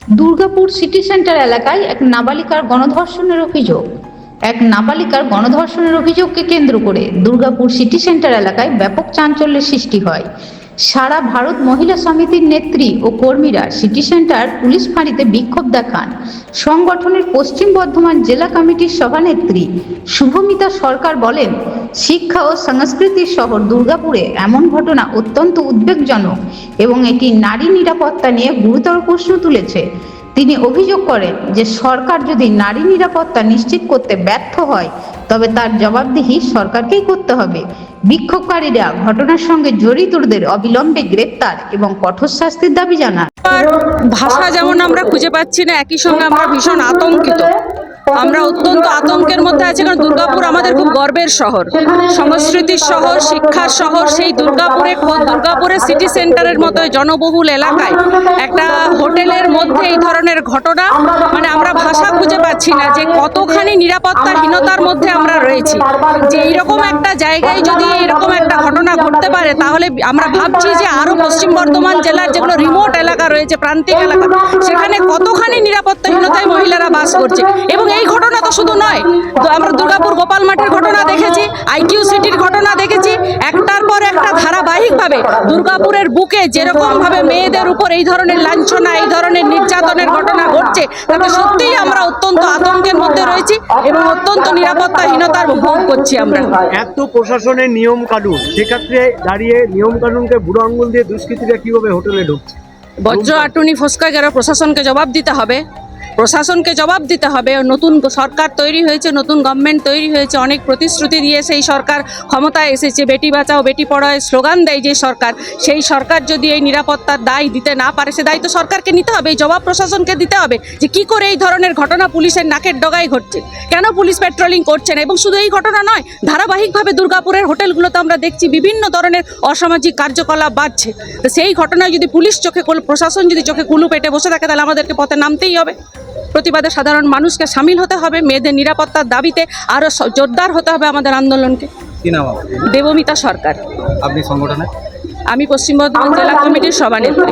Durgapur city centre এলাকায় এক নাবালিকার গণধর্ষণের অভিযোগকে কেন্দ্র করে দুর্গাপুর সিটি সেন্টার এলাকায় ব্যাপক চাঞ্চল্যের সৃষ্টি হয়। সারা ভারত মহিলা সমিতির নেত্রী ও কর্মীরা সিটি সেন্টার পুলিশ ফাঁড়িতে বিক্ষোভ দেখান। সংগঠনের পশ্চিম বর্ধমান জেলা কমিটির সভানেত্রী শুভমিতা সরকার বলেন, শিক্ষা ও সংস্কৃতির শহর দুর্গাপুরে এমন ঘটনা অত্যন্ত উদ্বেগজনক এবং এটি নারী নিরাপত্তা নিয়ে গুরুতর প্রশ্ন তুলেছে। তিনি অভিযোগ করেন যে সরকার যদি নারী নিরাপত্তা নিশ্চিত করতে ব্যর্থ হয় তবে তার জবাবদিহি সরকারকেই করতে হবে। বিক্ষোভকারীরা ঘটনার সঙ্গে জড়িতদের অবিলম্বে গ্রেপ্তার এবং কঠোর শাস্তির দাবি জানান। ভাষা যেমন আমরা খুঁজে পাচ্ছি না, একই সঙ্গে আমরা ভীষণ আতঙ্কিত। আমরা অত্যন্ত আতঙ্কের মধ্যে আছি, কারণ দুর্গাপুর আমাদের খুব গর্বের শহর, সংস্কৃতির শহর, শিক্ষার শহর। সেই দুর্গাপুরে সিটি সেন্টারের মতো জনবহুল এলাকায় একটা হোটেলের মধ্যে এই ধরনের ঘটনা, মানে আমরা ভাষা খুঁজে পাচ্ছি না যে কতখানি নিরাপত্তাহীনতার মধ্যে আমরা রয়েছি। যে এইরকম একটা জায়গায় যদি এরকম একটা ঘটনা ঘটতে পারে, তাহলে আমরা ভাবছি যে আরো পশ্চিম বর্ধমান জেলার যেগুলো রিমোট এলাকা রয়েছে, প্রান্তিক এলাকা, সেখানে কতখানি নিরাপত্তাহীনতায় মহিলারা বাস করছে। এবং এই ঘটনা তো শুধু নয়, আমরা দুর্গাপুর গোপাল মাঠের ঘটনা দেখেছি, আইকিউ সিটির ঘটনা দেখেছি। একটার পর একটা ধারাবাহিকভাবে দুর্গাপুরের বুকে যেরকম ভাবে মেয়েদের উপর এই ধরনের লাঞ্ছনা, এই ধরনের নির্যাতনের ঘটনা ঘটছে, তাতে সত্যিই আমরা অত্যন্ত আতঙ্কের মধ্যে রয়েছি এবং অত্যন্ত নিরাপত্তাহীনতার ভোগ করছি। আমরা এত প্রশাসনের নিয়ম কানুন, সেক্ষেত্রে দাঁড়িয়ে নিয়ম কানুনকে বুড়ো আঙ্গুল দিয়ে দুষ্কৃতীরা কিভাবে হোটেলে ঢুকছে? বজ্র আটুনি ফসকা গেল, প্রশাসনকে জবাব দিতে হবে। নতুন সরকার তৈরি হয়েছে, নতুন গভর্নমেন্ট তৈরি হয়েছে, অনেক প্রতিশ্রুতি দিয়ে সেই সরকার ক্ষমতায় এসেছে। বেটি বাঁচাও বেটি পড়াও স্লোগান দেয় যে সরকার, সেই সরকার যদি এই নিরাপত্তার দায় দিতে না পারে, সে দায়িত্ব সরকারকে নিতে হবে। এই জবাব প্রশাসনকে দিতে হবে যে কি করে এই ধরনের ঘটনা পুলিশের নাকের ডগায় ঘটছে, কেন পুলিশ পেট্রোলিং করছে না। এবং শুধু এই ঘটনা নয়, ধারাবাহিকভাবে দুর্গাপুরের হোটেলগুলোতে আমরা দেখছি বিভিন্ন ধরনের অসামাজিক কার্যকলাপ বাড়ছে। তো সেই ঘটনায় যদি প্রশাসন যদি চোখে কুলু পেটে বসে থাকে, তাহলে আমাদেরকে পথে নামতেই হবে। প্রতিবাদে সাধারণ মানুষকে সামিল হতে হবে, মেয়েদের নিরাপত্তার দাবিতে আরো জোরদার হতে হবে আমাদের আন্দোলনকে। কি নাম আপনার? দেবমিতা সরকার। আপনি সংগঠনে? আমি পশ্চিম বর্ধমান জেলা কমিটির সভানেত্রী।